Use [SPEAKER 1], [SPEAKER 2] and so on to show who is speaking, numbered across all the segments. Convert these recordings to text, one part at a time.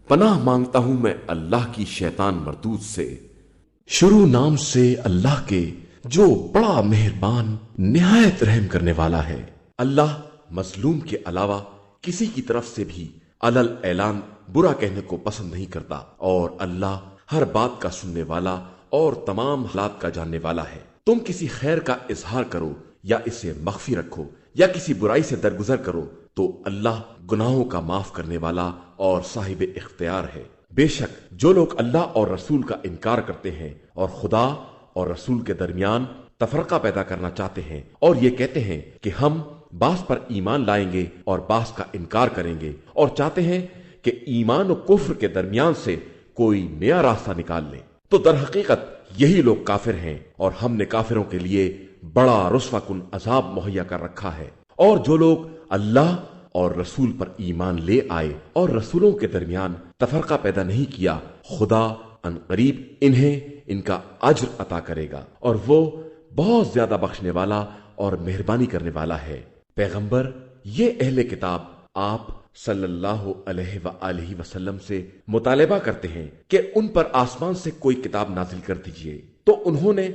[SPEAKER 1] پناہ مانگتا ہوں میں اللہ کی شیطان مردود سے۔
[SPEAKER 2] شروع نام سے اللہ کے جو بڑا مہربان نہایت رحم کرنے والا ہے۔
[SPEAKER 1] اللہ مظلوم کے علاوہ کسی کی طرف سے بھی علل اعلان برا کہنے کو پسند نہیں کرتا، اور اللہ ہر بات کا سننے والا اور تمام حالات کا جاننے والا ہے۔ تم کسی خیر کا اظہار کرو یا اسے مخفی رکھو یا کسی برائی سے درگزر کرو تو اللہ گناہوں کا معاف کرنے والا اور صاحب اختیار ہے۔ بے شک جو لوگ اللہ اور رسول کا انکار کرتے ہیں اور خدا اور رسول کے درمیان تفرقہ پیدا کرنا چاہتے ہیں اور یہ کہتے ہیں کہ ہم بعض پر ایمان لائیں گے اور بعض کا انکار کریں گے، اور چاہتے ہیں کہ ایمان و کفر کے درمیان سے کوئی نیا راستہ نکال لیں، تو در حقیقت یہی لوگ کافر ہیں، اور ہم نے کافروں کے لیے بڑا رسوا کن عذاب مہیا کر رکھا ہے۔ اور جو لوگ اللہ اور رسول پر ایمان لے آئے اور رسولوں کے درمیان تفرقہ پیدا نہیں کیا، خدا ان قریب انہیں ان کا اجر عطا کرے گا، اور وہ بہت زیادہ بخشنے والا اور مہربانی کرنے والا ہے۔ پیغمبر، یہ اہل کتاب آپ صلی اللہ علیہ وآلہ وسلم سے مطالبہ کرتے ہیں کہ ان پر آسمان سے کوئی کتاب نازل کر دیجئے، تو انہوں نے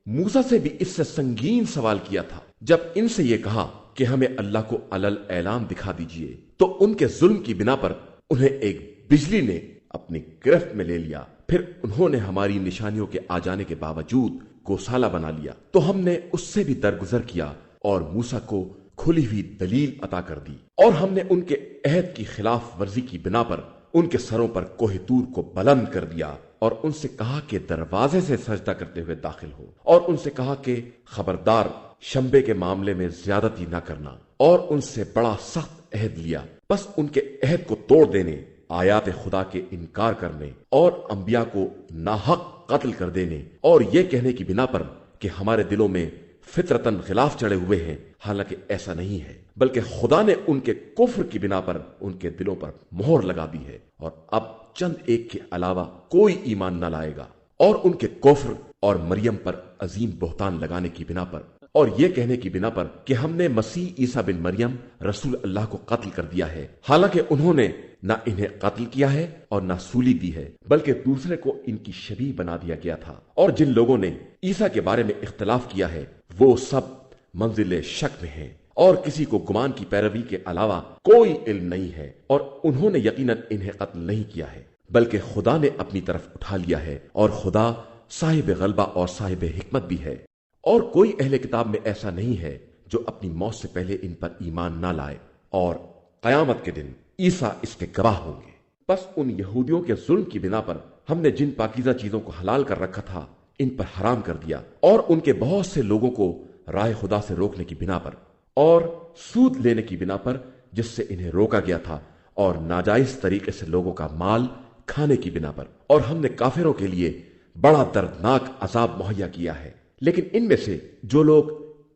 [SPEAKER 1] موسیٰ سے بھی اس سے سنگین سوال کیا تھا۔ جب ان سے یہ کہا کہ ہمیں اللہ کو علل اعلان دکھا دیجئے، تو ان کے ظلم کی بنا پر انہیں ایک بجلی نے اپنی گرفت میں لے لیا، پھر انہوں نے ہماری نشانیوں کے آ جانے کے باوجود گوسالہ بنا لیا، تو ہم نے اس سے بھی درگزر کیا اور موسیٰ کو کھلی ہوئی دلیل عطا کر دی، اور ہم نے ان کے عہد کی خلاف ورزی کی بنا پر ان کے سروں پر کوہ طور کو بلند کر دیا، اور ان سے کہا کہ دروازے سے سجدہ کرتے ہوئے داخل ہو، اور ان سے کہا کہ خبردار شنبے کے معاملے میں زیادتی نہ کرنا، اور ان سے بڑا سخت عہد لیا۔ بس ان کے عہد کو توڑ دینے، آیات خدا کے انکار کرنے اور انبیاء کو ناحق قتل کر دینے، اور یہ کہنے کی بنا پر کہ ہمارے دلوں میں فطرتاً غلاف چڑھے ہوئے ہیں، حالانکہ ایسا نہیں ہے، بلکہ خدا نے ان کے کفر کی بنا پر ان کے دلوں پر مہر لگا دی ہے، اور اب چند ایک کے علاوہ کوئی ایمان نہ لائے گا۔ اور ان کے کفر اور مریم پر عظیم بہتان لگانے کی بنا پر اور یہ کہنے کی بنا پر کہ ہم نے مسیح عیسیٰ بن مریم رسول اللہ کو قتل کر دیا ہے، حالانکہ انہوں نے نہ انہیں قتل کیا ہے اور نہ سولی دی ہے، بلکہ دوسرے کو ان کی شبیہ بنا دیا گیا تھا۔ اور جن لوگوں نے عیسیٰ کے بارے میں اختلاف کیا ہے وہ سب منزل شک میں ہیں، اور کسی کو گمان کی پیروی کے علاوہ کوئی علم نہیں ہے، اور انہوں نے یقیناً انہیں قتل نہیں کیا ہے، بلکہ خدا نے اپنی طرف اٹھا لیا ہے، اور خدا صاحب غلبہ اور صاحب حکمت بھی ہے۔ اور کوئی اہل کتاب میں ایسا نہیں ہے جو اپنی موت سے پہلے ان پر ایمان نہ لائے، اور قیامت کے دن عیسیٰ اس کے گواہ ہوں گے۔ بس ان یہودیوں کے ظلم کی بنا پر ہم نے جن پاکیزہ چیزوں کو حلال کر رکھا تھا ان پر حرام کر دیا، اور ان کے بہت سے لوگوں کو راہ خدا سے روکنے کی بنا پر اور سود لینے کی بنا پر جس سے انہیں روکا گیا تھا، اور ناجائز طریقے سے لوگوں کا مال کھانے کی بنا پر، اور ہم نے کافروں کے لیے بڑا دردناک عذاب مہیا کیا ہے۔ لیکن ان میں سے جو لوگ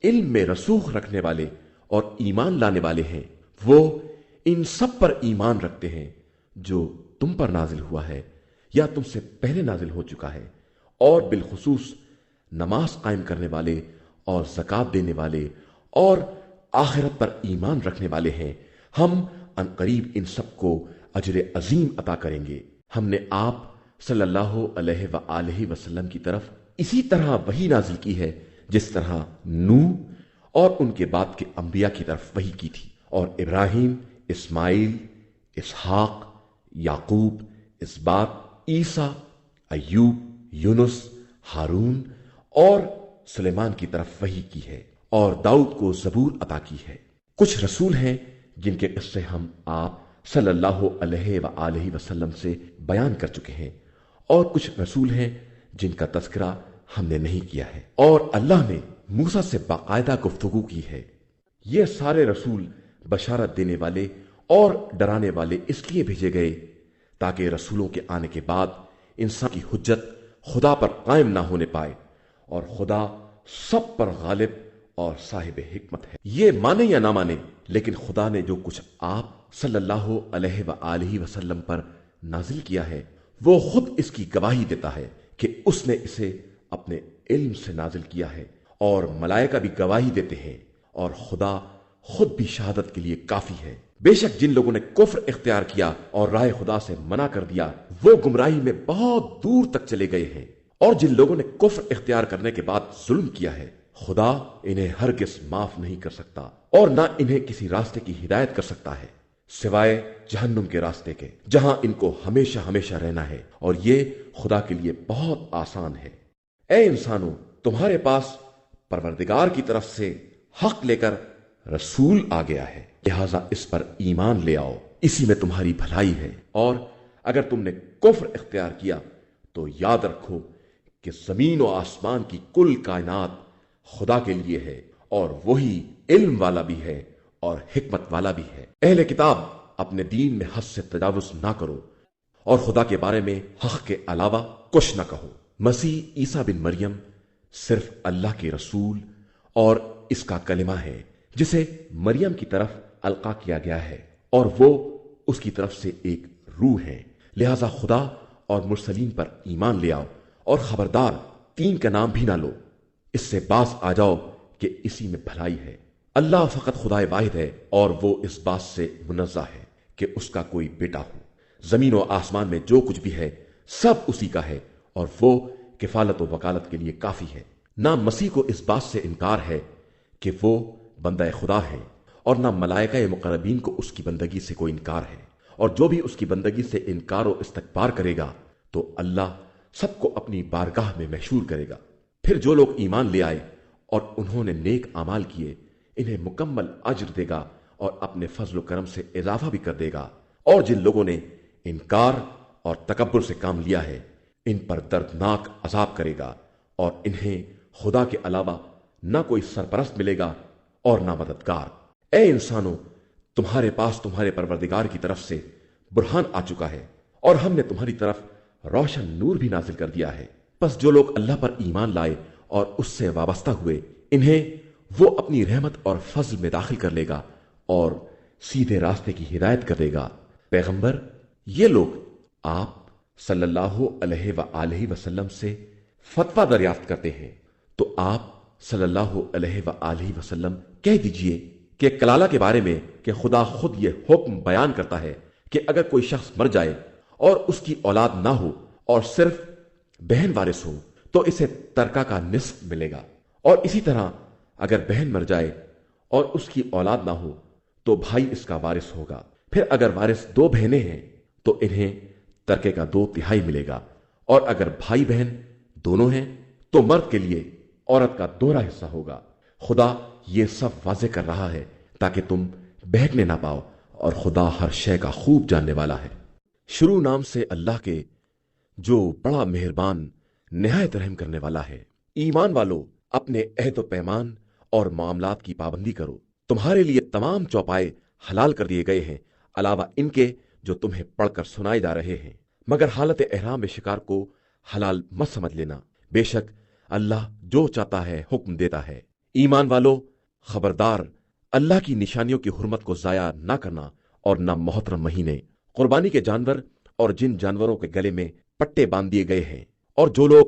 [SPEAKER 1] علم میں رسوخ رکھنے والے اور ایمان لانے والے ہیں وہ ان سب پر ایمان رکھتے ہیں جو تم پر نازل ہوا ہے یا تم سے پہلے نازل ہو چکا ہے، اور بالخصوص نماز قائم کرنے والے اور زکوٰۃ دینے والے اور آخرت پر ایمان رکھنے والے ہیں۔ ہم عنقریب ان سب کو اجر عظیم عطا کریں گے۔ ہم نے آپ صلی اللہ علیہ وآلہ وسلم کی طرف اسی طرح وحی نازل کی ہے جس طرح نوح اور ان کے بعد کے انبیاء کی طرف وحی کی تھی، اور ابراہیم، اسماعیل، اسحاق، یعقوب، اسباط، عیسیٰ، ایوب، یونس، ہارون اور سلیمان کی طرف وحی کی ہے، اور داؤد کو زبور عطا کی ہے۔ کچھ رسول ہیں جن کے قصے ہم آپ صلی اللہ علیہ وآلہ وسلم سے بیان کر چکے ہیں، اور کچھ رسول ہیں جن کا تذکرہ ہم نے نہیں کیا ہے، اور اللہ نے موسیٰ سے باقاعدہ گفتگو کی ہے۔ یہ سارے رسول بشارت دینے والے اور ڈرانے والے اس لیے بھیجے گئے تاکہ رسولوں کے آنے کے بعد انسان کی حجت خدا پر قائم نہ ہونے پائے، اور خدا سب پر غالب اور صاحب حکمت ہے۔ یہ مانے یا نہ مانے، لیکن خدا نے جو کچھ آپ صلی اللہ علیہ وآلہ وسلم پر نازل کیا ہے وہ خود اس کی گواہی دیتا ہے کہ اس نے اسے اپنے علم سے نازل کیا ہے، اور ملائکہ بھی گواہی دیتے ہیں، اور خدا خود بھی شہادت کے لیے کافی ہے۔ بے شک جن لوگوں نے کفر اختیار کیا اور راہ خدا سے منع کر دیا وہ گمراہی میں بہت دور تک چلے گئے ہیں، اور جن لوگوں نے کفر اختیار کرنے کے بعد ظلم کیا ہے خدا انہیں ہرگز معاف نہیں کر سکتا اور نہ انہیں کسی راستے کی ہدایت کر سکتا ہے سوائے جہنم کے راستے کے، جہاں ان کو ہمیشہ ہمیشہ رہنا ہے، اور یہ خدا کے لیے بہت آسان ہے۔ اے انسانوں، تمہارے پاس پروردگار کی طرف سے حق لے کر رسول آ گیا ہے، لہذا اس پر ایمان لے آؤ، اسی میں تمہاری بھلائی ہے، اور اگر تم نے کفر اختیار کیا تو یاد رکھو کہ زمین و آسمان کی کل کائنات خدا کے لیے ہے، اور وہی علم والا بھی ہے اور حکمت والا بھی ہے۔ اہل کتاب، اپنے دین میں حد سے تجاوز نہ کرو اور خدا کے بارے میں حق کے علاوہ کچھ نہ کہو۔ مسیح عیسیٰ بن مریم صرف اللہ کے رسول اور اس کا کلمہ ہے جسے مریم کی طرف القا کیا گیا ہے، اور وہ اس کی طرف سے ایک روح ہے، لہذا خدا اور مرسلین پر ایمان لے آؤ، اور خبردار تین کا نام بھی نہ لو، اس سے باز آ جاؤ کہ اسی میں بھلائی ہے۔ اللہ فقط خدا واحد ہے، اور وہ اس بات سے منزہ ہے کہ اس کا کوئی بیٹا ہو۔ زمین و آسمان میں جو کچھ بھی ہے سب اسی کا ہے، اور وہ کفالت و وکالت کے لیے کافی ہے۔ نہ مسیح کو اس بات سے انکار ہے کہ وہ بندہ خدا ہے، اور نہ ملائکہ مقربین کو اس کی بندگی سے کوئی انکار ہے، اور جو بھی اس کی بندگی سے انکار و استکبار کرے گا تو اللہ سب کو اپنی بارگاہ میں محشور کرے گا۔ پھر جو لوگ ایمان لے آئے اور انہوں نے نیک اعمال کیے انہیں مکمل اجر دے گا اور اپنے فضل و کرم سے اضافہ بھی کر دے گا، اور جن لوگوں نے انکار اور تکبر سے کام لیا ہے ان پر دردناک عذاب کرے گا، اور انہیں خدا کے علاوہ نہ کوئی سرپرست ملے گا اور نہ مددگار۔ اے انسانوں، تمہارے پاس تمہارے پروردگار کی طرف سے برہان آ چکا ہے، اور ہم نے تمہاری طرف روشن نور بھی نازل کر دیا ہے۔ پس جو لوگ اللہ پر ایمان لائے اور اس سے وابستہ ہوئے انہیں وہ اپنی رحمت اور فضل میں داخل کر لے گا اور سیدھے راستے کی ہدایت کر دے گا۔ پیغمبر، یہ لوگ آپ صلی اللہ علیہ وآلہ وسلم سے فتویٰ دریافت کرتے ہیں، تو آپ صلی اللہ علیہ وآلہ وسلم کہہ دیجئے کہ کلالہ کے بارے میں کہ خدا خود یہ حکم بیان کرتا ہے کہ اگر کوئی شخص مر جائے اور اس کی اولاد نہ ہو اور صرف بہن وارث ہو تو اسے ترکہ کا نصف ملے گا، اور اسی طرح اگر بہن مر جائے اور اس کی اولاد نہ ہو تو بھائی اس کا وارث ہوگا۔ پھر اگر وارث دو بہنیں ہیں تو انہیں ترکے کا 2/3 ملے گا، اور اگر بھائی بہن دونوں ہیں تو مرد کے لیے عورت کا دوہرا حصہ ہوگا۔ خدا یہ سب واضح کر رہا ہے تاکہ تم بہکنے نہ پاؤ، اور خدا ہر شے کا خوب جاننے والا ہے۔ شروع نام سے اللہ کے جو بڑا مہربان نہایت رحم کرنے والا ہے۔ ایمان والو، اپنے عہد و پیمان اور معاملات کی پابندی کرو۔ تمہارے لیے تمام چوپائے حلال کر دیے گئے ہیں، علاوہ ان کے جو تمہیں پڑھ کر سنائے جا رہے ہیں، مگر حالت احرام شکار کو حلال مت سمجھ لینا، بے شک اللہ جو چاہتا ہے حکم دیتا ہے۔ ایمان والو، خبردار، اللہ کی نشانیوں کی حرمت کو ضائع نہ کرنا اور نہ محترم مہینے، قربانی کے جانور اور جن جانوروں کے گلے میں پٹے باندھ دیے گئے ہیں، اور جو لوگ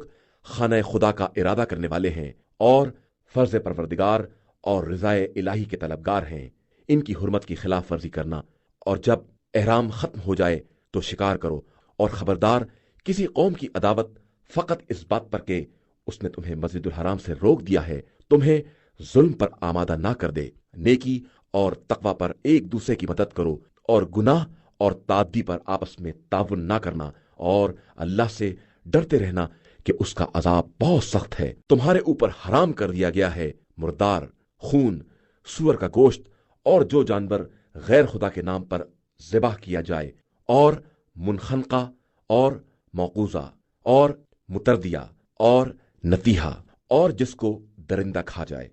[SPEAKER 1] خانہ خدا کا ارادہ کرنے والے ہیں اور فرض پروردگار اور رضائے الہی کے طلبگار ہیں، ان کی حرمت کی خلاف ورزی کرنا، اور جب احرام ختم ہو جائے تو شکار کرو، اور خبردار کسی قوم کی عداوت فقط اس بات پر کہ اس نے تمہیں مسجد الحرام سے روک دیا ہے تمہیں ظلم پر آمادہ نہ کر دے۔ نیکی اور تقوی پر ایک دوسرے کی مدد کرو، اور گناہ اور تعدی پر آپس میں تعاون نہ کرنا، اور اللہ سے ڈرتے رہنا کہ اس کا عذاب بہت سخت ہے۔ تمہارے اوپر حرام کر دیا گیا ہے مردار، خون، سور کا گوشت، اور جو جانور غیر خدا کے نام پر ذبح کیا جائے، اور منخنقہ اور موقوذہ اور متردیہ اور نتیحہ، اور جس کو درندہ کھا جائے،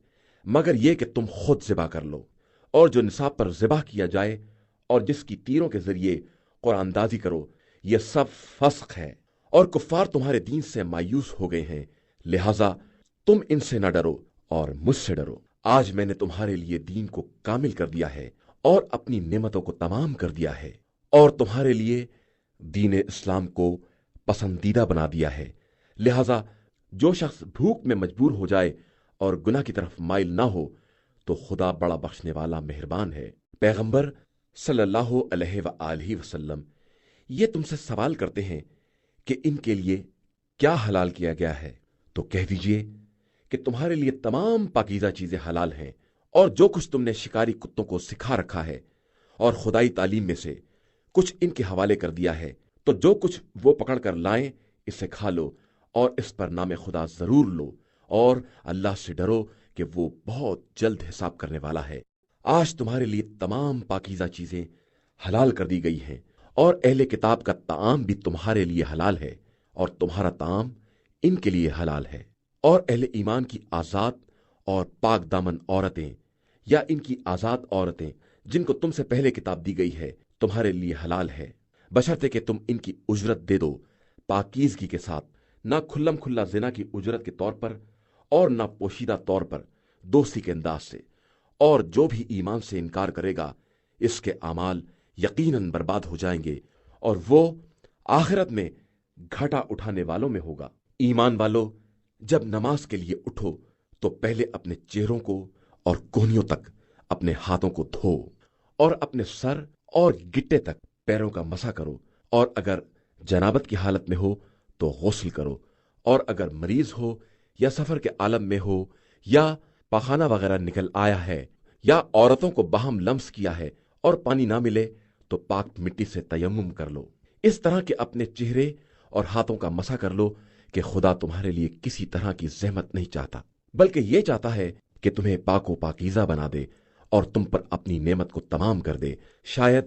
[SPEAKER 1] مگر یہ کہ تم خود ذبح کر لو، اور جو نصاب پر ذبح کیا جائے اور جس کی تیروں کے ذریعے قرآن اندازی کرو، یہ سب فسق ہے، اور کفار تمہارے دین سے مایوس ہو گئے ہیں، لہذا تم ان سے نہ ڈرو اور مجھ سے ڈرو۔ آج میں نے تمہارے لیے دین کو کامل کر دیا ہے اور اپنی نعمتوں کو تمام کر دیا ہے، اور تمہارے لیے دین اسلام کو پسندیدہ بنا دیا ہے، لہذا جو شخص بھوک میں مجبور ہو جائے اور گناہ کی طرف مائل نہ ہو تو خدا بڑا بخشنے والا مہربان ہے۔ پیغمبر صلی اللہ علیہ وآلہ وسلم یہ تم سے سوال کرتے ہیں کہ ان کے لیے کیا حلال کیا گیا ہے، تو کہہ دیجئے کہ تمہارے لیے تمام پاکیزہ چیزیں حلال ہیں، اور جو کچھ تم نے شکاری کتوں کو سکھا رکھا ہے اور خدائی تعلیم میں سے کچھ ان کے حوالے کر دیا ہے، تو جو کچھ وہ پکڑ کر لائیں اسے کھا لو اور اس پر نام خدا ضرور لو، اور اللہ سے ڈرو کہ وہ بہت جلد حساب کرنے والا ہے۔ آج تمہارے لیے تمام پاکیزہ چیزیں حلال کر دی گئی ہیں، اور اہل کتاب کا طعام بھی تمہارے لیے حلال ہے، اور تمہارا طعام ان کے لیے حلال ہے۔ اور اہل ایمان کی آزاد اور پاک دامن عورتیں یا ان کی آزاد عورتیں جن کو تم سے پہلے کتاب دی گئی ہے تمہارے لیے حلال ہے، بشرطے کہ تم ان کی اجرت دے دو پاکیزگی کے ساتھ، نہ کھلم کھلا زنا کی اجرت کے طور پر اور نہ پوشیدہ طور پر دوستی کے انداز سے۔ اور جو بھی ایمان سے انکار کرے گا اس کے اعمال یقیناً برباد ہو جائیں گے، اور وہ آخرت میں گھاٹا اٹھانے والوں میں ہوگا۔ ایمان والو، جب نماز کے لیے اٹھو تو پہلے اپنے چہروں کو اور کونیوں تک اپنے ہاتھوں کو دھو، اور اپنے سر اور گٹے تک پیروں کا مسح کرو، اور اگر جنابت کی حالت میں ہو تو غسل کرو، اور اگر مریض ہو یا سفر کے عالم میں ہو یا پاخانہ وغیرہ نکل آیا ہے یا عورتوں کو باہم لمس کیا ہے اور پانی نہ ملے تو پاک مٹی سے تیمم کر لو، اس طرح کہ اپنے چہرے اور ہاتھوں کا مسح کر لو کہ خدا تمہارے لیے کسی طرح کی زحمت نہیں چاہتا، بلکہ یہ چاہتا ہے کہ تمہیں پاک و پاکیزہ بنا دے اور تم پر اپنی نعمت کو تمام کر دے، شاید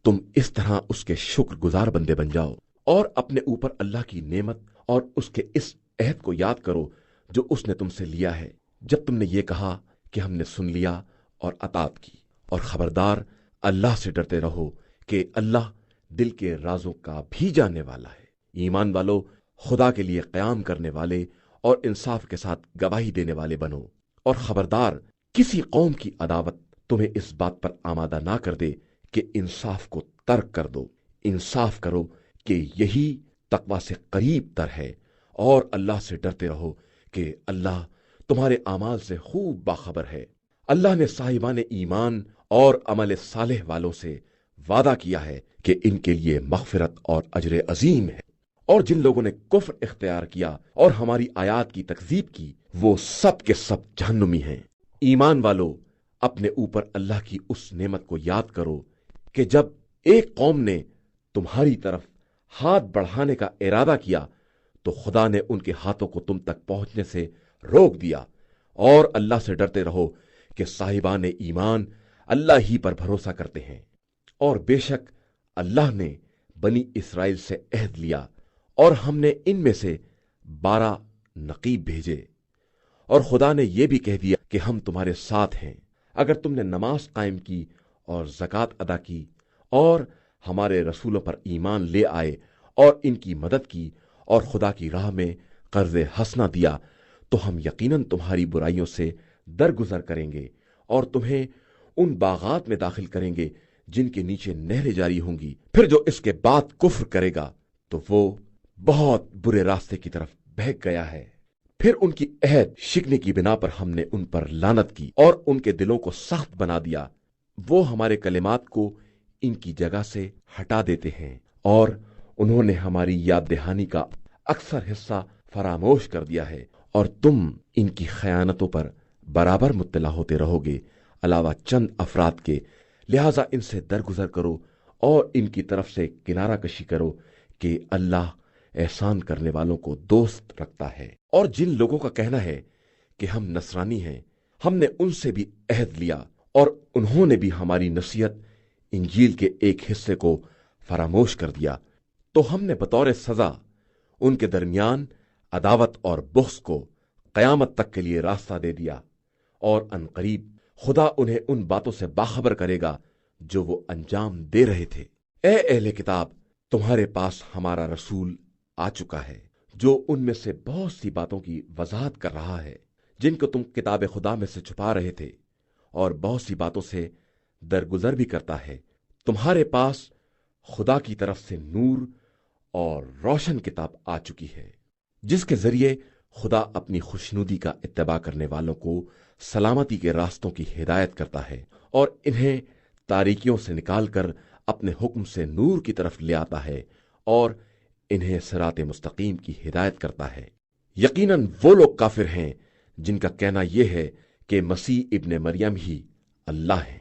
[SPEAKER 1] تم اس طرح اس کے شکر گزار بندے بن جاؤ۔ اور اپنے اوپر اللہ کی نعمت اور اس کے اس عہد کو یاد کرو جو اس نے تم سے لیا ہے جب تم نے یہ کہا کہ ہم نے سن لیا اور اطاعت کی، اور خبردار اللہ سے ڈرتے رہو کہ اللہ دل کے رازوں کا بھی جاننے والا ہے۔ ایمان والو، خدا کے لیے قیام کرنے والے اور انصاف کے ساتھ گواہی دینے والے بنو، اور خبردار کسی قوم کی عداوت تمہیں اس بات پر آمادہ نہ کر دے کہ انصاف کو ترک کر دو۔ انصاف کرو کہ یہی تقوی سے قریب تر ہے، اور اللہ سے ڈرتے رہو کہ اللہ تمہارے اعمال سے خوب باخبر ہے۔ اللہ نے صاحبان ایمان اور عمل صالح والوں سے وعدہ کیا ہے کہ ان کے لیے مغفرت اور اجر عظیم ہے، اور جن لوگوں نے کفر اختیار کیا اور ہماری آیات کی تکذیب کی وہ سب کے سب جہنمی ہیں۔ ایمان والو، اپنے اوپر اللہ کی اس نعمت کو یاد کرو کہ جب ایک قوم نے تمہاری طرف ہاتھ بڑھانے کا ارادہ کیا تو خدا نے ان کے ہاتھوں کو تم تک پہنچنے سے روک دیا، اور اللہ سے ڈرتے رہو کہ صاحبان ایمان اللہ ہی پر بھروسہ کرتے ہیں۔ اور بے شک اللہ نے بنی اسرائیل سے عہد لیا، اور ہم نے ان میں سے 12 نقیب بھیجے، اور خدا نے یہ بھی کہہ دیا کہ ہم تمہارے ساتھ ہیں اگر تم نے نماز قائم کی اور زکوٰۃ ادا کی اور ہمارے رسولوں پر ایمان لے آئے اور ان کی مدد کی اور خدا کی راہ میں قرض حسنہ دیا، تو ہم یقیناً تمہاری برائیوں سے درگزر کریں گے اور تمہیں ان باغات میں داخل کریں گے جن کے نیچے نہریں جاری ہوں گی۔ پھر جو اس کے بعد کفر کرے گا تو وہ بہت برے راستے کی طرف بہک گیا ہے۔ پھر ان کی عہد شکنے کی بنا پر ہم نے ان پر لعنت کی اور ان کے دلوں کو سخت بنا دیا، وہ ہمارے کلمات کو ان کی جگہ سے ہٹا دیتے ہیں، اور انہوں نے ہماری یاد دہانی کا اکثر حصہ فراموش کر دیا ہے، اور تم ان کی خیانتوں پر برابر مطلع ہوتے رہو گے علاوہ چند افراد کے۔ لہٰذا ان سے درگزر کرو اور ان کی طرف سے کنارہ کشی کرو کہ اللہ احسان کرنے والوں کو دوست رکھتا ہے۔ اور جن لوگوں کا کہنا ہے کہ ہم نصرانی ہیں، ہم نے ان سے بھی عہد لیا اور انہوں نے بھی ہماری نصیحت انجیل کے ایک حصے کو فراموش کر دیا، تو ہم نے بطور سزا ان کے درمیان عداوت اور بغض کو قیامت تک کے لیے راستہ دے دیا، اور عنقریب خدا انہیں ان باتوں سے باخبر کرے گا جو وہ انجام دے رہے تھے۔ اے اہل کتاب، تمہارے پاس ہمارا رسول آ چکا ہے جو ان میں سے بہت سی باتوں کی وضاحت کر رہا ہے جن کو تم کتاب خدا میں سے چھپا رہے تھے، اور بہت سی باتوں سے درگزر بھی کرتا ہے۔ تمہارے پاس خدا کی طرف سے نور اور روشن کتاب آ چکی ہے جس کے ذریعے خدا اپنی خوشنودی کا اتباع کرنے والوں کو سلامتی کے راستوں کی ہدایت کرتا ہے اور انہیں تاریکیوں سے نکال کر اپنے حکم سے نور کی طرف لے آتا ہے اور انہیں صراط مستقیم کی ہدایت کرتا ہے۔ یقیناً وہ لوگ کافر ہیں جن کا کہنا یہ ہے کہ مسیح ابن مریم ہی اللہ ہے۔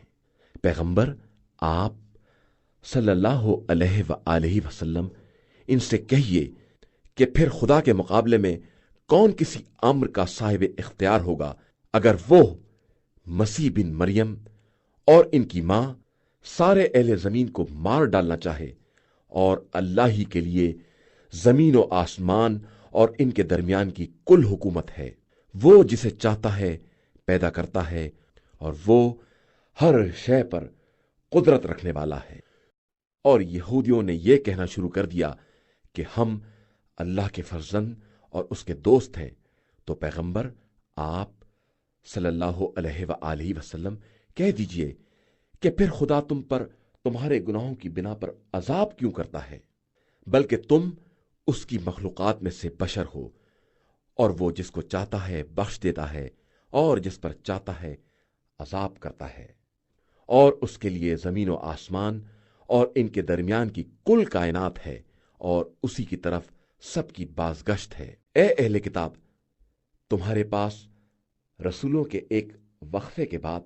[SPEAKER 1] پیغمبر آپ صلی اللہ علیہ وآلہ وسلم ان سے کہیے کہ پھر خدا کے مقابلے میں کون کسی امر کا صاحب اختیار ہوگا اگر وہ مسیح بن مریم اور ان کی ماں سارے اہل زمین کو مار ڈالنا چاہے، اور اللہ ہی کے لیے زمین و آسمان اور ان کے درمیان کی کل حکومت ہے۔ وہ جسے چاہتا ہے پیدا کرتا ہے اور وہ ہر شے پر قدرت رکھنے والا ہے۔ اور یہودیوں نے یہ کہنا شروع کر دیا کہ ہم اللہ کے فرزند اور اس کے دوست ہیں، تو پیغمبر آپ صلی اللہ علیہ وآلہ وسلم کہہ دیجئے کہ پھر خدا تم پر تمہارے گناہوں کی بنا پر عذاب کیوں کرتا ہے؟ بلکہ تم اس کی مخلوقات میں سے بشر ہو، اور وہ جس کو چاہتا ہے بخش دیتا ہے اور جس پر چاہتا ہے عذاب کرتا ہے، اور اس کے لیے زمین و آسمان اور ان کے درمیان کی کل کائنات ہے، اور اسی کی طرف سب کی بازگشت ہے۔ اے اہل کتاب، تمہارے پاس رسولوں کے ایک وقفے کے بعد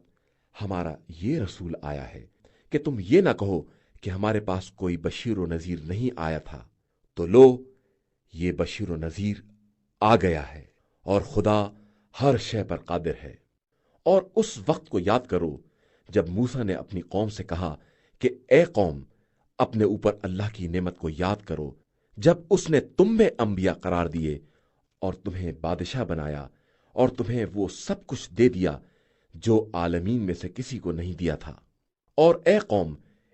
[SPEAKER 1] ہمارا یہ رسول آیا ہے کہ تم یہ نہ کہو کہ ہمارے پاس کوئی بشیر و نذیر نہیں آیا تھا، تو لو یہ بشیر و نذیر آ گیا ہے، اور خدا ہر شے پر قادر ہے۔ اور اس وقت کو یاد کرو جب موسیٰ نے اپنی قوم سے کہا کہ اے قوم، اپنے اوپر اللہ کی نعمت کو یاد کرو جب اس نے تم میں انبیاء قرار دیے اور تمہیں بادشاہ بنایا اور تمہیں وہ سب کچھ دے دیا جو عالمین میں سے کسی کو نہیں دیا تھا۔ اور اے قوم،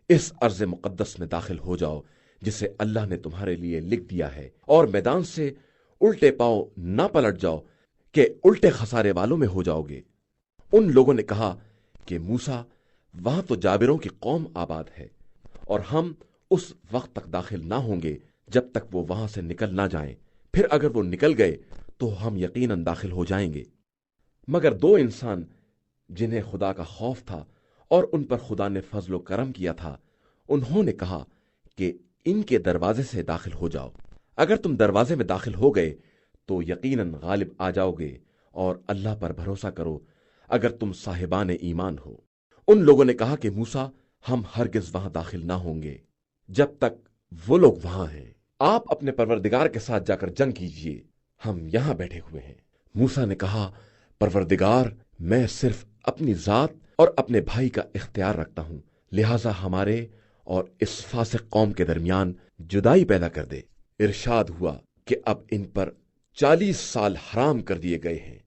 [SPEAKER 1] اس ارض مقدس میں داخل ہو جاؤ جسے اللہ نے تمہارے لیے لکھ دیا ہے، اور میدان سے الٹے پاؤں نہ پلٹ جاؤ کہ الٹے خسارے والوں میں ہو جاؤ گے۔ ان لوگوں نے کہا کہ موسیٰ، وہاں تو جابروں کی قوم آباد ہے، اور ہم اس وقت تک داخل نہ ہوں گے جب تک وہ وہاں سے نکل نہ جائیں، پھر اگر وہ نکل گئے تو ہم یقیناً داخل ہو جائیں گے۔ مگر دو انسان جنہیں خدا کا خوف تھا اور ان پر خدا نے فضل و کرم کیا تھا، انہوں نے کہا کہ ان کے دروازے سے داخل ہو جاؤ۔ اگر تم دروازے میں داخل ہو گئے تو یقیناً غالب آ جاؤ گے، اور اللہ پر بھروسہ کرو اگر تم صاحبان ایمان ہو۔ ان لوگوں نے کہا کہ موسیٰ، ہم ہرگز وہاں داخل نہ ہوں گے جب تک وہ لوگ وہاں ہیں۔ آپ اپنے پروردگار کے ساتھ جا کر جنگ کیجئے، ہم یہاں بیٹھے ہوئے ہیں۔ موسیٰ نے کہا، پروردگار، میں صرف اپنی ذات اور اپنے بھائی کا اختیار رکھتا ہوں، لہٰذا ہمارے اور اس فاسق قوم کے درمیان جدائی پیدا کر دے۔ ارشاد ہوا کہ اب ان پر 40 سال حرام کر دیے گئے ہیں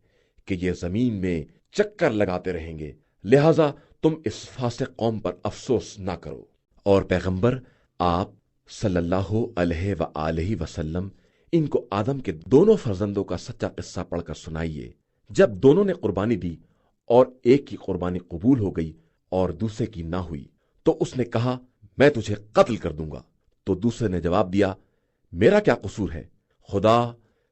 [SPEAKER 1] کہ یہ زمین میں چکر لگاتے رہیں گے، لہٰذا تم اس فاسق قوم پر افسوس نہ کرو۔ اور پیغمبر آپ صلی اللہ علیہ وآلہ وسلم ان کو آدم کے دونوں فرزندوں کا سچا قصہ پڑھ کر سنائیے۔ جب دونوں نے قربانی دی اور ایک کی قربانی قبول ہو گئی اور دوسرے کی نہ ہوئی، تو اس نے کہا، میں تجھے قتل کر دوں گا۔ تو دوسرے نے جواب دیا، میرا کیا قصور ہے؟ خدا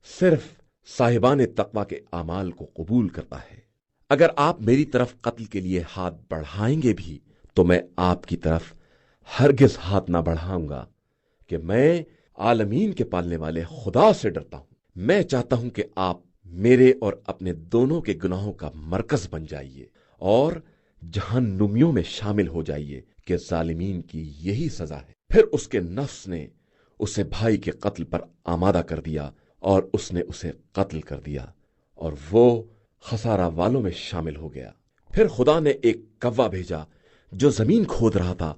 [SPEAKER 1] صرف صاحبان تقوی کے اعمال کو قبول کرتا ہے۔ اگر آپ میری طرف قتل کے لیے ہاتھ بڑھائیں گے بھی تو میں آپ کی طرف ہرگز ہاتھ نہ بڑھاؤں گا، کہ میں عالمین کے پالنے والے خدا سے ڈرتا ہوں۔ میں چاہتا ہوں کہ آپ میرے اور اپنے دونوں کے گناہوں کا مرکز بن جائیے اور جہنمیوں میں شامل ہو جائیے، کہ ظالمین کی یہی سزا ہے۔ پھر اس کے نفس نے اسے بھائی کے قتل پر آمادہ کر دیا، اور اس نے اسے قتل کر دیا، اور وہ خسارہ والوں میں شامل ہو گیا۔ پھر خدا نے ایک کوا بھیجا جو زمین کھود رہا تھا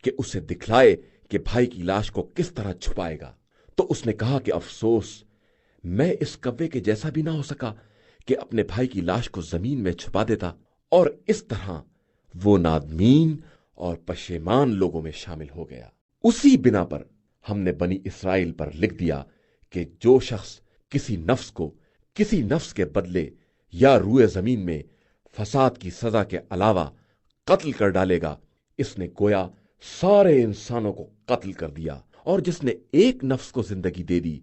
[SPEAKER 1] کہ اسے دکھلائے کہ بھائی کی لاش کو کس طرح چھپائے گا۔ تو اس نے کہا کہ افسوس، میں اس کوے کے جیسا بھی نہ ہو سکا کہ اپنے بھائی کی لاش کو زمین میں چھپا دیتا، اور اس طرح وہ نادمین اور پشیمان لوگوں میں شامل ہو گیا۔ اسی بنا پر ہم نے بنی اسرائیل پر لکھ دیا کہ جو شخص کسی نفس کو کسی نفس کے بدلے یا روئے زمین میں فساد کی سزا کے علاوہ قتل کر ڈالے گا، اس نے گویا سارے انسانوں کو قتل کر دیا، اور جس نے ایک نفس کو زندگی دے دی،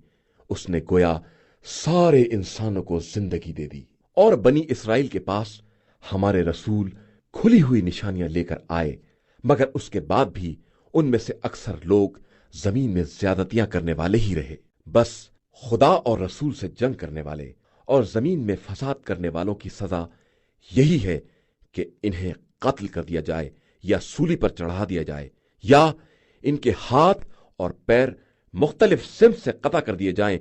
[SPEAKER 1] اس نے گویا سارے انسانوں کو زندگی دے دی۔ اور بنی اسرائیل کے پاس ہمارے رسول کھلی ہوئی نشانیاں لے کر آئے، مگر اس کے بعد بھی ان میں سے اکثر لوگ زمین میں زیادتیاں کرنے والے ہی رہے۔ بس خدا اور رسول سے جنگ کرنے والے اور زمین میں فساد کرنے والوں کی سزا یہی ہے کہ انہیں قتل کر دیا جائے یا سولی پر چڑھا دیا جائے، یا ان کے ہاتھ اور پیر مختلف سمت سے قطع کر دیے جائیں،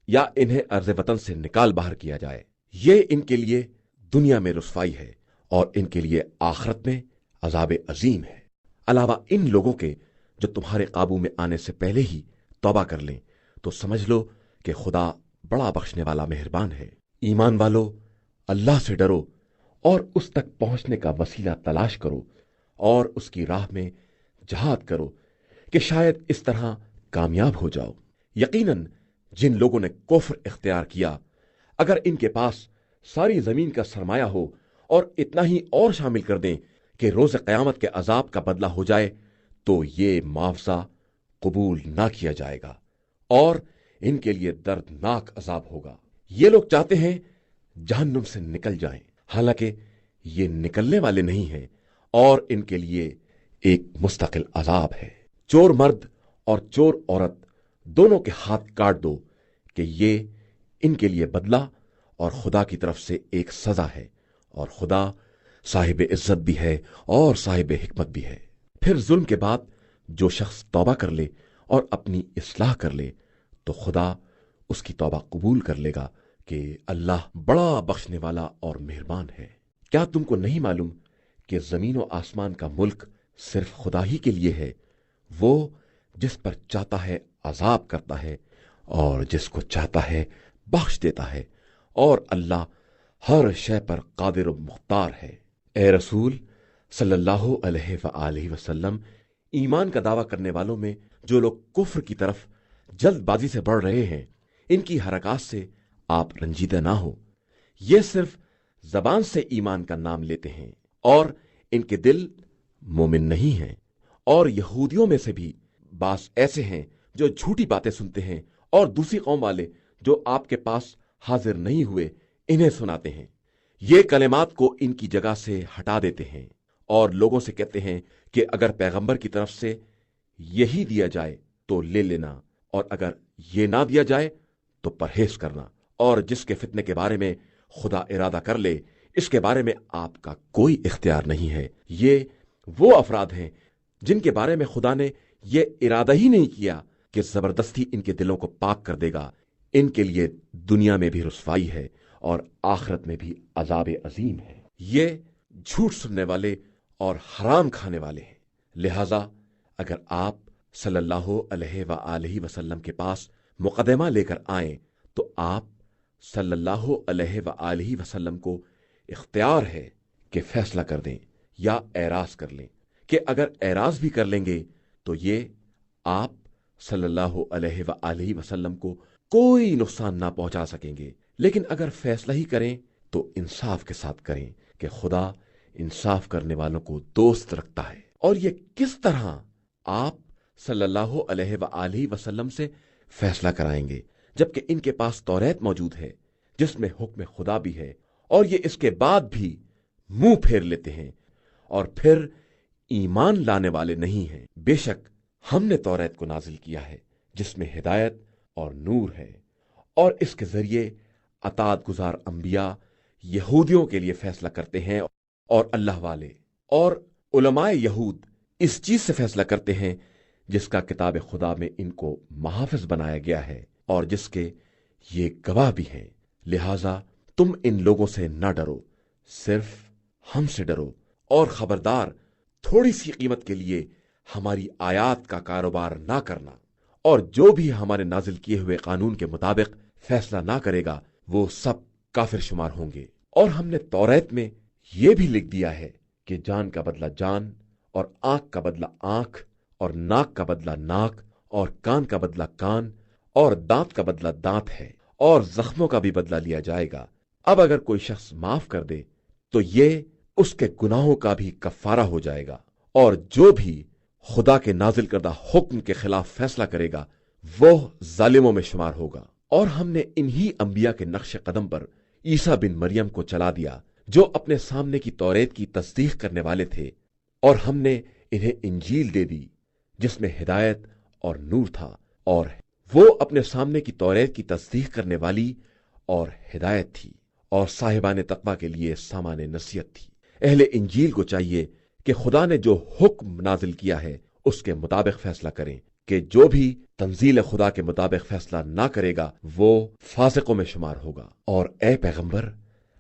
[SPEAKER 1] یا انہیں ارض وطن سے نکال باہر کیا جائے۔ یہ ان کے لیے دنیا میں رسوائی ہے اور ان کے لیے آخرت میں عذاب عظیم ہے۔ علاوہ ان لوگوں کے جو تمہارے قابو میں آنے سے پہلے ہی توبہ کر لیں تو سمجھ لو کہ خدا بڑا بخشنے والا مہربان ہے۔ ایمان والو، اللہ سے ڈرو اور اس تک پہنچنے کا وسیلہ تلاش کرو اور اس کی راہ میں جہاد کرو کہ شاید اس طرح کامیاب ہو جاؤ۔ یقیناً جن لوگوں نے کفر اختیار کیا، اگر ان کے پاس ساری زمین کا سرمایہ ہو اور اتنا ہی اور شامل کر دیں کہ روز قیامت کے عذاب کا بدلہ ہو جائے، تو یہ معاوضہ قبول نہ کیا جائے گا اور ان کے لیے دردناک عذاب ہوگا۔ یہ لوگ چاہتے ہیں جہنم سے نکل جائیں، حالانکہ یہ نکلنے والے نہیں ہیں اور ان کے لیے ایک مستقل عذاب ہے۔ چور مرد اور چور عورت دونوں کے ہاتھ کاٹ دو کہ یہ ان کے لیے بدلہ اور خدا کی طرف سے ایک سزا ہے، اور خدا صاحب عزت بھی ہے اور صاحب حکمت بھی ہے۔ پھر ظلم کے بعد جو شخص توبہ کر لے اور اپنی اصلاح کر لے تو خدا اس کی توبہ قبول کر لے گا کہ اللہ بڑا بخشنے والا اور مہربان ہے۔ کیا تم کو نہیں معلوم کہ زمین و آسمان کا ملک صرف خدا ہی کے لیے ہے؟ وہ جس پر چاہتا ہے عذاب کرتا ہے اور جس کو چاہتا ہے بخش دیتا ہے، اور اللہ ہر شے پر قادر و مختار ہے۔ اے رسول صلی اللہ علیہ وآلہ وسلم، ایمان کا دعویٰ کرنے والوں میں جو لوگ کفر کی طرف جلد بازی سے بڑھ رہے ہیں، ان کی حرکات سے آپ رنجیدہ نہ ہو۔ یہ صرف زبان سے ایمان کا نام لیتے ہیں اور ان کے دل مومن نہیں ہیں۔ اور یہودیوں میں سے بھی بعض ایسے ہیں جو جھوٹی باتیں سنتے ہیں اور دوسری قوم والے جو آپ کے پاس حاضر نہیں ہوئے انہیں سناتے ہیں۔ یہ کلمات کو ان کی جگہ سے ہٹا دیتے ہیں اور لوگوں سے کہتے ہیں کہ اگر پیغمبر کی طرف سے یہی دیا جائے تو لے لینا، اور اگر یہ نہ دیا جائے تو پرہیز کرنا، اور جس کے فتنے کے بارے میں خدا ارادہ کر لے اس کے بارے میں آپ کا کوئی اختیار نہیں ہے۔ یہ وہ افراد ہیں جن کے بارے میں خدا نے یہ ارادہ ہی نہیں کیا کہ زبردستی ان کے دلوں کو پاک کر دے گا۔ ان کے لیے دنیا میں بھی رسوائی ہے اور آخرت میں بھی عذاب عظیم ہے۔ یہ جھوٹ سننے والے اور حرام کھانے والے ہیں، لہذا اگر آپ صلی اللہ علیہ وآلہ وسلم کے پاس مقدمہ لے کر آئیں تو آپ صلی اللہ علیہ وآلہ وسلم کو اختیار ہے کہ فیصلہ کر دیں یا اعراض کر لیں، کہ اگر اعراض بھی کر لیں گے تو یہ آپ صلی اللہ علیہ وآلہ وسلم کو کوئی نقصان نہ پہنچا سکیں گے۔ لیکن اگر فیصلہ ہی کریں تو انصاف کے ساتھ کریں کہ خدا انصاف کرنے والوں کو دوست رکھتا ہے۔ اور یہ کس طرح آپ صلی اللہ علیہ وآلہ وسلم سے فیصلہ کرائیں گے جبکہ ان کے پاس توریت موجود ہے جس میں حکم خدا بھی ہے، اور یہ اس کے بعد بھی منہ پھیر لیتے ہیں اور پھر ایمان لانے والے نہیں ہیں۔ بے شک ہم نے توریت کو نازل کیا ہے جس میں ہدایت اور نور ہے، اور اس کے ذریعے اطاعت گزار انبیاء یہودیوں کے لیے فیصلہ کرتے ہیں، اور اللہ والے اور علماء یہود اس چیز سے فیصلہ کرتے ہیں جس کا کتاب خدا میں ان کو محافظ بنایا گیا ہے اور جس کے یہ گواہ بھی ہیں۔ لہذا تم ان لوگوں سے نہ ڈرو، صرف ہم سے ڈرو، اور خبردار تھوڑی سی قیمت کے لیے ہماری آیات کا کاروبار نہ کرنا، اور جو بھی ہمارے نازل کیے ہوئے قانون کے مطابق فیصلہ نہ کرے گا وہ سب کافر شمار ہوں گے۔ اور ہم نے توریت میں یہ بھی لکھ دیا ہے کہ جان کا بدلہ جان، اور آنکھ کا بدلہ آنکھ، اور ناک کا بدلہ ناک، اور کان کا بدلہ کان، اور دانت کا بدلہ دانت ہے، اور زخموں کا بھی بدلہ لیا جائے گا۔ اب اگر کوئی شخص معاف کر دے تو یہ اس کے گناہوں کا بھی کفارہ ہو جائے گا، اور جو بھی خدا کے نازل کردہ حکم کے خلاف فیصلہ کرے گا وہ ظالموں میں شمار ہوگا۔ اور ہم نے انہی انبیاء کے نقش قدم پر عیسیٰ بن مریم کو چلا دیا جو اپنے سامنے کی توریت کی تصدیق کرنے والے تھے، اور ہم نے انہیں انجیل دے دی جس میں ہدایت اور نور تھا، اور وہ اپنے سامنے کی توریت کی تصدیق کرنے والی اور ہدایت تھی، اور صاحبان تقویٰ کے لیے سامان نصیحت تھی۔ اہل انجیل کو چاہیے کہ خدا نے جو حکم نازل کیا ہے اس کے مطابق فیصلہ کریں، کہ جو بھی تنزیل خدا کے مطابق فیصلہ نہ کرے گا وہ فاسقوں میں شمار ہوگا۔ اور اے پیغمبر،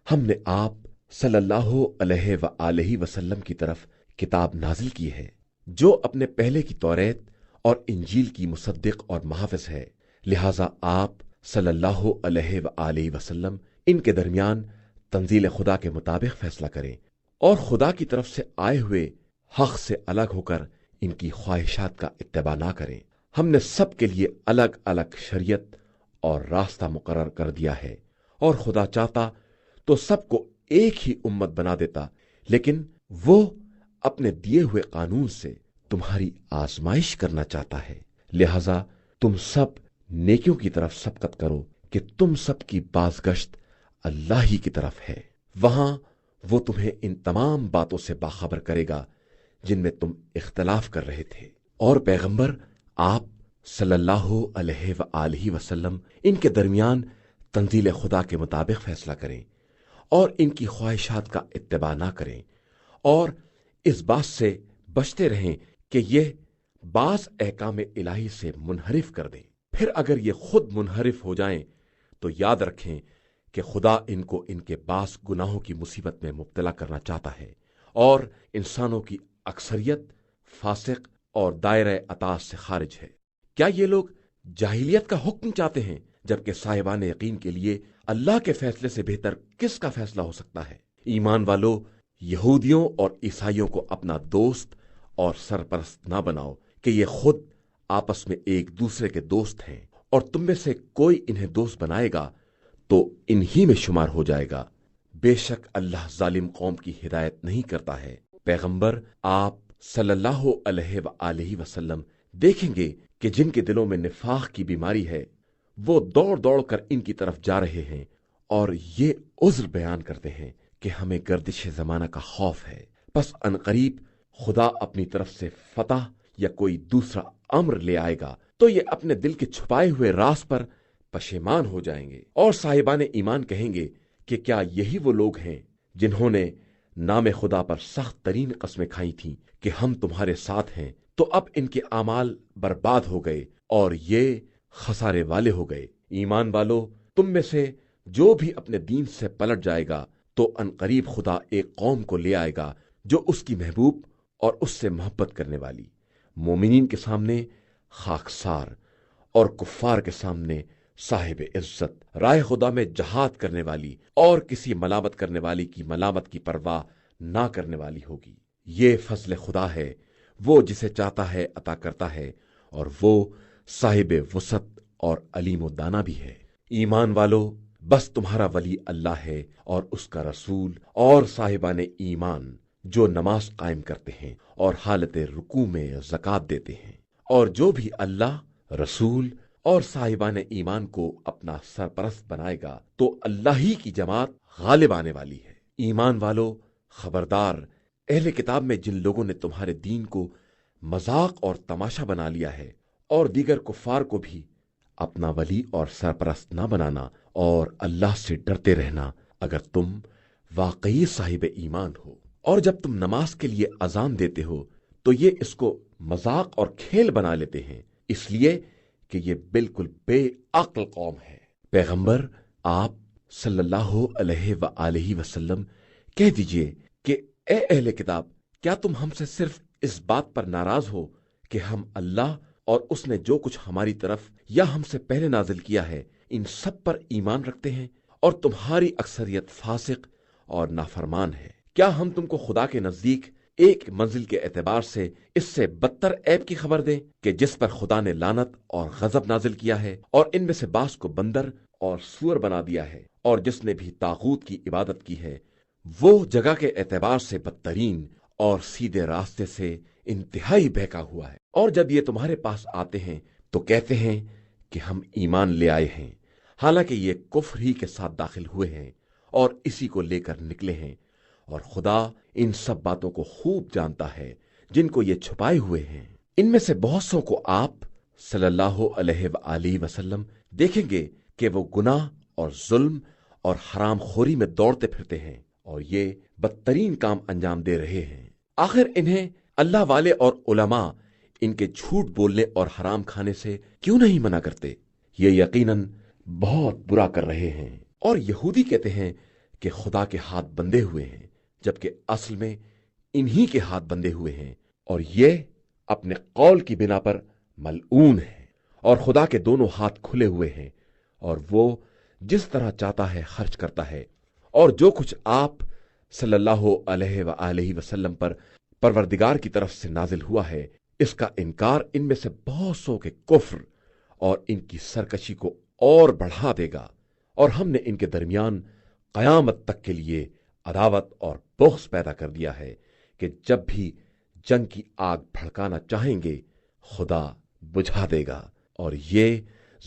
[SPEAKER 1] ہم نے آپ صلی اللہ علیہ وآلہ وسلم کی طرف کتاب نازل کی ہے جو اپنے پہلے کی توریت اور انجیل کی مصدق اور محافظ ہے، لہذا آپ صلی اللہ علیہ وآلہ وسلم ان کے درمیان تنزیل خدا کے مطابق فیصلہ کریں، اور خدا کی طرف سے آئے ہوئے حق سے الگ ہو کر ان کی خواہشات کا اتباع نہ کریں۔ ہم نے سب کے لیے الگ الگ شریعت اور راستہ مقرر کر دیا ہے، اور خدا چاہتا تو سب کو ایک ہی امت بنا دیتا، لیکن وہ اپنے دیے ہوئے قانون سے تمہاری آزمائش کرنا چاہتا ہے، لہذا تم سب نیکیوں کی طرف سبقت کرو کہ تم سب کی بازگشت اللہ ہی کی طرف ہے۔ وہاں وہ تمہیں ان تمام باتوں سے باخبر کرے گا جن میں تم اختلاف کر رہے تھے۔ اور پیغمبر، آپ صلی اللہ علیہ وآلہ وسلم ان کے درمیان تنزیل خدا کے مطابق فیصلہ کریں اور ان کی خواہشات کا اتباع نہ کریں، اور اس بات سے بچتے رہیں کہ یہ بعض احکام الہی سے منحرف کر دیں۔ پھر اگر یہ خود منحرف ہو جائیں تو یاد رکھیں کہ خدا ان کو ان کے بعض گناہوں کی مصیبت میں مبتلا کرنا چاہتا ہے، اور انسانوں کی اکثریت فاسق اور دائرہ اطاعت سے خارج ہے۔ کیا یہ لوگ جاہلیت کا حکم چاہتے ہیں، جبکہ صاحبان یقین کے لیے اللہ کے فیصلے سے بہتر کس کا فیصلہ ہو سکتا ہے؟ ایمان والو، یہودیوں اور عیسائیوں کو اپنا دوست اور سرپرست نہ بناؤ کہ یہ خود آپس میں ایک دوسرے کے دوست ہیں، اور تم میں سے کوئی انہیں دوست بنائے گا تو انہی میں شمار ہو جائے گا۔ بے شک اللہ ظالم قوم کی ہدایت نہیں کرتا ہے۔ پیغمبر، آپ صلی اللہ علیہ وآلہ وسلم دیکھیں گے کہ جن کے دلوں میں نفاق کی بیماری ہے وہ دوڑ دوڑ کر ان کی طرف جا رہے ہیں، اور یہ عذر بیان کرتے ہیں کہ ہمیں گردش زمانہ کا خوف ہے، پس عنقریب خدا اپنی طرف سے فتح یا کوئی دوسرا امر لے آئے گا تو یہ اپنے دل کے چھپائے ہوئے راز پر پشیمان ہو جائیں گے، اور صاحبان ایمان کہیں گے کہ کیا یہی وہ لوگ ہیں جنہوں نے نام خدا پر سخت ترین قسمیں کھائی تھیں کہ ہم تمہارے ساتھ ہیں؟ تو اب ان کے اعمال برباد ہو گئے اور یہ خسارے والے ہو گئے۔ ایمان والو، تم میں سے جو بھی اپنے دین سے پلٹ جائے گا تو عنقریب خدا ایک قوم کو لے آئے گا جو اس کی محبوب اور اس سے محبت کرنے والی، مومنین کے سامنے خاکسار اور کفار کے سامنے صاحب عزت، رائے خدا میں جہاد کرنے والی اور کسی ملامت کرنے والی کی ملامت کی پرواہ نہ کرنے والی ہوگی۔ یہ فضل خدا ہے، وہ جسے چاہتا ہے عطا کرتا ہے، اور وہ صاحب وسعت اور علیم و دانا بھی ہے۔ ایمان والو، بس تمہارا ولی اللہ ہے اور اس کا رسول اور صاحبان ایمان جو نماز قائم کرتے ہیں اور حالت رکوع میں زکوٰۃ دیتے ہیں، اور جو بھی اللہ، رسول اور صاحبان ایمان کو اپنا سرپرست بنائے گا تو اللہ ہی کی جماعت غالب آنے والی ہے۔ ایمان والو، خبردار، اہل کتاب میں جن لوگوں نے تمہارے دین کو مذاق اور تماشا بنا لیا ہے، اور دیگر کفار کو بھی اپنا ولی اور سرپرست نہ بنانا، اور اللہ سے ڈرتے رہنا اگر تم واقعی صاحب ایمان ہو۔ اور جب تم نماز کے لیے اذان دیتے ہو تو یہ اس کو مذاق اور کھیل بنا لیتے ہیں، اس لیے کہ یہ بالکل بے عقل قوم ہے۔ پیغمبر، آپ صلی اللہ علیہ وآلہ وسلم کہہ دیجئے کہ اے اہل کتاب، کیا تم ہم سے صرف اس بات پر ناراض ہو کہ ہم اللہ اور اس نے جو کچھ ہماری طرف یا ہم سے پہلے نازل کیا ہے ان سب پر ایمان رکھتے ہیں، اور تمہاری اکثریت فاسق اور نافرمان ہے؟ کیا ہم تم کو خدا کے نزدیک ایک منزل کے اعتبار سے اس سے بدتر عیب کی خبر دیں کہ جس پر خدا نے لعنت اور غضب نازل کیا ہے، اور ان میں سے بعض کو بندر اور سور بنا دیا ہے، اور جس نے بھی طاغوت کی عبادت کی ہے وہ جگہ کے اعتبار سے بدترین اور سیدھے راستے سے انتہائی بہکا ہوا ہے۔ اور جب یہ تمہارے پاس آتے ہیں تو کہتے ہیں کہ ہم ایمان لے آئے ہیں، حالانکہ یہ کفر ہی کے ساتھ داخل ہوئے ہیں اور اسی کو لے کر نکلے ہیں، اور خدا ان سب باتوں کو خوب جانتا ہے جن کو یہ چھپائے ہوئے ہیں۔ ان میں سے بہت سو کو آپ صلی اللہ علیہ وآلہ وسلم دیکھیں گے کہ وہ گناہ اور ظلم اور حرام خوری میں دوڑتے پھرتے ہیں اور یہ بدترین کام انجام دے رہے ہیں۔ آخر انہیں اللہ والے اور علماء ان کے جھوٹ بولنے اور حرام کھانے سے کیوں نہیں منع کرتے؟ یہ یقیناً بہت برا کر رہے ہیں۔ اور یہودی کہتے ہیں کہ خدا کے ہاتھ بندھے ہوئے ہیں، جبکہ اصل میں انہی کے ہاتھ بندھے ہوئے ہیں، اور یہ اپنے قول کی بنا پر ملعون ہے۔ اور خدا کے دونوں ہاتھ کھلے ہوئے ہیں، اور وہ جس طرح چاہتا ہے خرچ کرتا ہے۔ اور جو کچھ آپ صلی اللہ علیہ وآلہ وسلم پر پروردگار کی طرف سے نازل ہوا ہے، اس کا انکار ان میں سے بہت سو کے کفر اور ان کی سرکشی کو اور بڑھا دے گا، اور ہم نے ان کے درمیان قیامت تک کے لیے عداوت اور بغض پیدا کر دیا ہے کہ جب بھی جنگ کی آگ بھڑکانا چاہیں گے خدا بجھا دے گا، اور یہ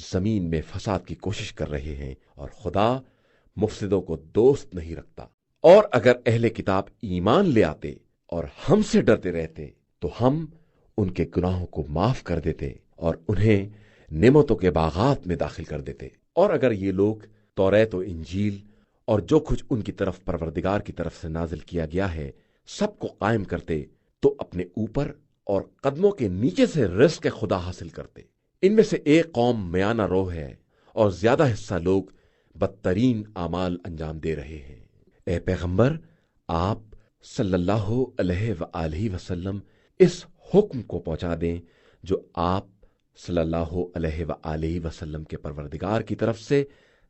[SPEAKER 1] زمین میں فساد کی کوشش کر رہے ہیں، اور خدا مفسدوں کو دوست نہیں رکھتا۔ اور اگر اہل کتاب ایمان لے آتے اور ہم سے ڈرتے رہتے تو ہم ان کے گناہوں کو معاف کر دیتے اور انہیں نعمتوں کے باغات میں داخل کر دیتے۔ اور اگر یہ لوگ توریت و انجیل اور جو کچھ ان کی طرف پروردگار کی طرف سے نازل کیا گیا ہے سب کو قائم کرتے تو اپنے اوپر اور قدموں کے نیچے سے رزق خدا حاصل کرتے۔ ان میں سے ایک قوم میانہ رو ہے اور زیادہ حصہ لوگ بدترین اعمال انجام دے رہے ہیں۔ اے پیغمبر، آپ صلی اللہ علیہ وآلہ وسلم اس حکم کو پہنچا دیں جو آپ صلی اللہ علیہ وآلہ وسلم کے پروردگار کی طرف سے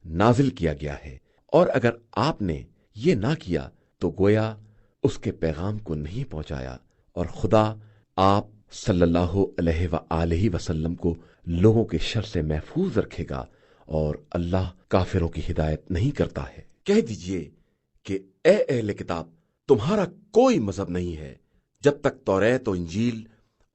[SPEAKER 1] نازل کیا گیا ہے، اور اگر آپ نے یہ نہ کیا تو گویا اس کے پیغام کو نہیں پہنچایا، اور خدا آپ صلی اللہ علیہ وآلہ وسلم کو لوگوں کے شر سے محفوظ رکھے گا، اور اللہ کافروں کی ہدایت نہیں کرتا ہے۔ کہہ دیجئے کہ اے اہل کتاب، تمہارا کوئی مذہب نہیں ہے جب تک توریت و انجیل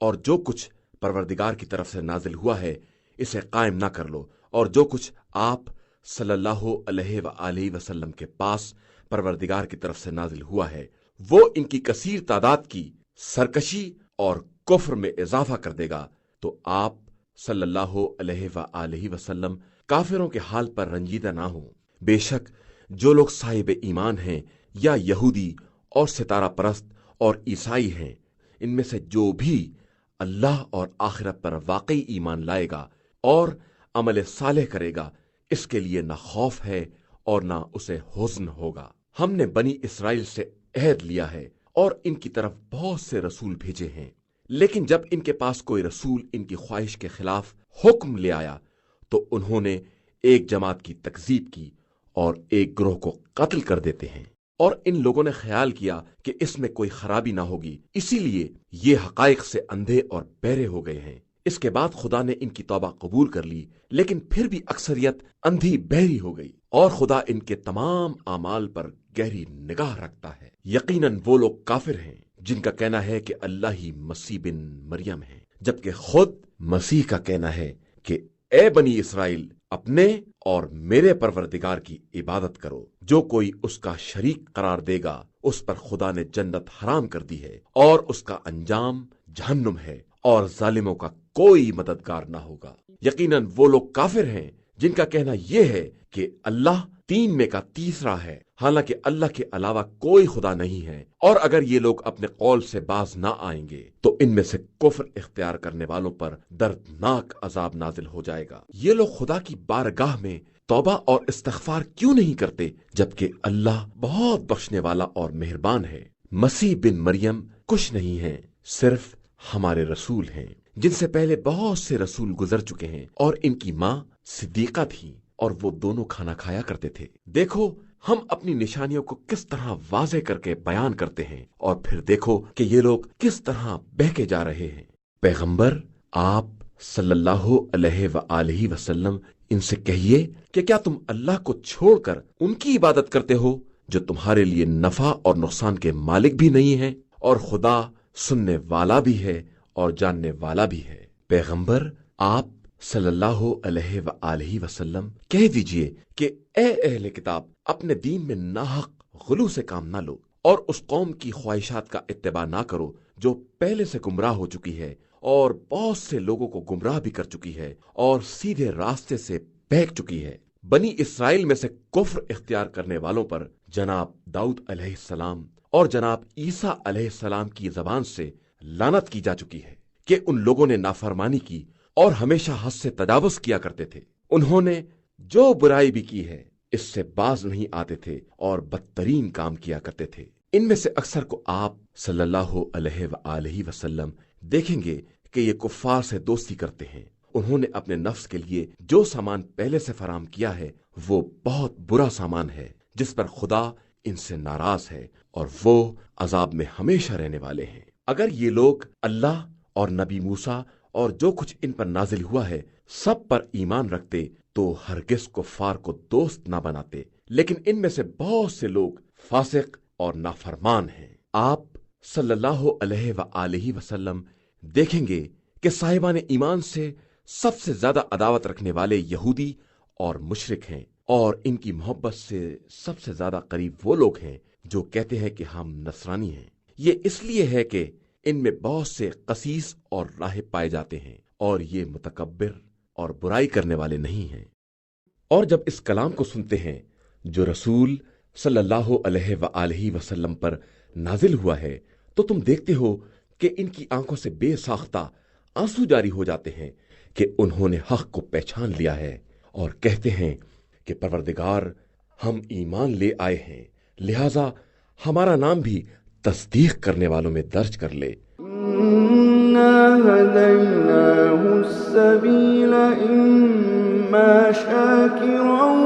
[SPEAKER 1] اور جو کچھ پروردگار کی طرف سے نازل ہوا ہے اسے قائم نہ کر لو، اور جو کچھ آپ صلی اللہ علیہ وآلہ وسلم کے پاس پروردگار کی طرف سے نازل ہوا ہے وہ ان کی کثیر تعداد کی سرکشی اور کفر میں اضافہ کر دے گا، تو آپ صلی اللہ علیہ وآلہ وسلم کافروں کے حال پر رنجیدہ نہ ہوں۔ بے شک جو لوگ صاحب ایمان ہیں یا یہودی اور ستارہ پرست اور عیسائی ہیں، ان میں سے جو بھی اللہ اور آخرت پر واقعی ایمان لائے گا اور عمل صالح کرے گا، اس کے لیے نہ خوف ہے اور نہ اسے حزن ہوگا۔ ہم نے بنی اسرائیل سے عہد لیا ہے اور ان کی طرف بہت سے رسول بھیجے ہیں، لیکن جب ان کے پاس کوئی رسول ان کی خواہش کے خلاف حکم لے آیا تو انہوں نے ایک جماعت کی تکذیب کی اور ایک گروہ کو قتل کر دیتے ہیں، اور ان لوگوں نے خیال کیا کہ اس میں کوئی خرابی نہ ہوگی، اسی لیے یہ حقائق سے اندھے اور بہرے ہو گئے ہیں۔ اس کے بعد خدا نے ان کی توبہ قبول کر لی، لیکن پھر بھی اکثریت اندھی بہری ہو گئی، اور خدا ان کے تمام اعمال پر گہری نگاہ رکھتا ہے۔ یقیناً وہ لوگ کافر ہیں جن کا کہنا ہے کہ اللہ ہی مسیح بن مریم ہے، جبکہ خود مسیح کا کہنا ہے کہ اے بنی اسرائیل، اپنے اور میرے پروردگار کی عبادت کرو۔ جو کوئی اس کا شریک قرار دے گا اس پر خدا نے جنت حرام کر دی ہے، اور اس کا انجام جہنم ہے، اور ظالموں کا کوئی مددگار نہ ہوگا۔ یقیناً وہ لوگ کافر ہیں جن کا کہنا یہ ہے کہ اللہ تین میں کا تیسرا ہے، حالانکہ اللہ کے علاوہ کوئی خدا نہیں ہے، اور اگر یہ لوگ اپنے قول سے باز نہ آئیں گے تو ان میں سے کفر اختیار کرنے والوں پر دردناک عذاب نازل ہو جائے گا۔ یہ لوگ خدا کی بارگاہ میں توبہ اور استغفار کیوں نہیں کرتے جبکہ اللہ بہت بخشنے والا اور مہربان ہے؟ مسیح بن مریم کچھ نہیں ہے، صرف ہمارے رسول ہیں جن سے پہلے بہت سے رسول گزر چکے ہیں، اور ان کی ماں صدیقہ تھی اور وہ دونوں کھانا کھایا کرتے تھے۔ دیکھو ہم اپنی نشانیوں کو کس طرح واضح کر کے بیان کرتے ہیں، اور پھر دیکھو کہ یہ لوگ کس طرح بہکے جا رہے ہیں۔ پیغمبر، آپ صلی اللہ علیہ وآلہ وسلم ان سے کہیے کہ کیا تم اللہ کو چھوڑ کر ان کی عبادت کرتے ہو جو تمہارے لیے نفع اور نقصان کے مالک بھی نہیں ہیں، اور خدا سننے والا بھی ہے اور جاننے والا بھی ہے۔ پیغمبر، آپ صلی اللہ علیہ وآلہ وسلم کہہ دیجئے کہ اے اہل کتاب، اپنے دین میں ناحق غلو سے کام نہ لو، اور اس قوم کی خواہشات کا اتباع نہ کرو جو پہلے سے گمراہ ہو چکی ہے اور بہت سے لوگوں کو گمراہ بھی کر چکی ہے اور سیدھے راستے سے بہک چکی ہے۔ بنی اسرائیل میں سے کفر اختیار کرنے والوں پر جناب داؤد علیہ السلام اور جناب عیسیٰ علیہ السلام کی زبان سے لعنت کی جا چکی ہے کہ ان لوگوں نے نافرمانی کی اور ہمیشہ حد سے تجاوز کیا کرتے تھے۔ انہوں نے جو برائی بھی کی ہے اس سے باز نہیں آتے تھے اور بدترین کام کیا کرتے تھے۔ ان میں سے اکثر کو آپ صلی اللہ علیہ وآلہ وسلم دیکھیں گے کہ یہ کفار سے دوستی کرتے ہیں۔ انہوں نے اپنے نفس کے لیے جو سامان پہلے سے فراہم کیا ہے وہ بہت برا سامان ہے جس پر خدا ان سے ناراض ہے اور وہ عذاب میں ہمیشہ رہنے والے ہیں۔ اگر یہ لوگ اللہ اور نبی موسیٰ اور جو کچھ ان پر نازل ہوا ہے سب پر ایمان رکھتے تو ہرگز کفار کو دوست نہ بناتے، لیکن ان میں سے بہت سے لوگ فاسق اور نافرمان ہیں۔ آپ صلی اللہ علیہ وآلہ وسلم دیکھیں گے کہ صاحبان ایمان سے سب سے زیادہ عداوت رکھنے والے یہودی اور مشرک ہیں، اور ان کی محبت سے سب سے زیادہ قریب وہ لوگ ہیں جو کہتے ہیں کہ ہم نصرانی ہیں۔ یہ اس لیے ہے کہ ان میں بہت سے قسیس اور راہب پائے جاتے ہیں اور یہ متکبر اور برائی کرنے والے نہیں ہیں۔ اور جب اس کلام کو سنتے ہیں جو رسول صلی اللہ علیہ وآلہ وسلم پر نازل ہوا ہے تو تم دیکھتے ہو کہ ان کی آنکھوں سے بے ساختہ آنسو جاری ہو جاتے ہیں کہ انہوں نے حق کو پہچان لیا ہے اور کہتے ہیں کہ پروردگار ہم ایمان لے آئے ہیں، لہذا ہمارا نام بھی تصدیق کرنے والوں میں درج کر لے۔
[SPEAKER 3] إِنَّا هَدَيْنَاهُ السَّبِيلَ إِمَّا شَاكِرًا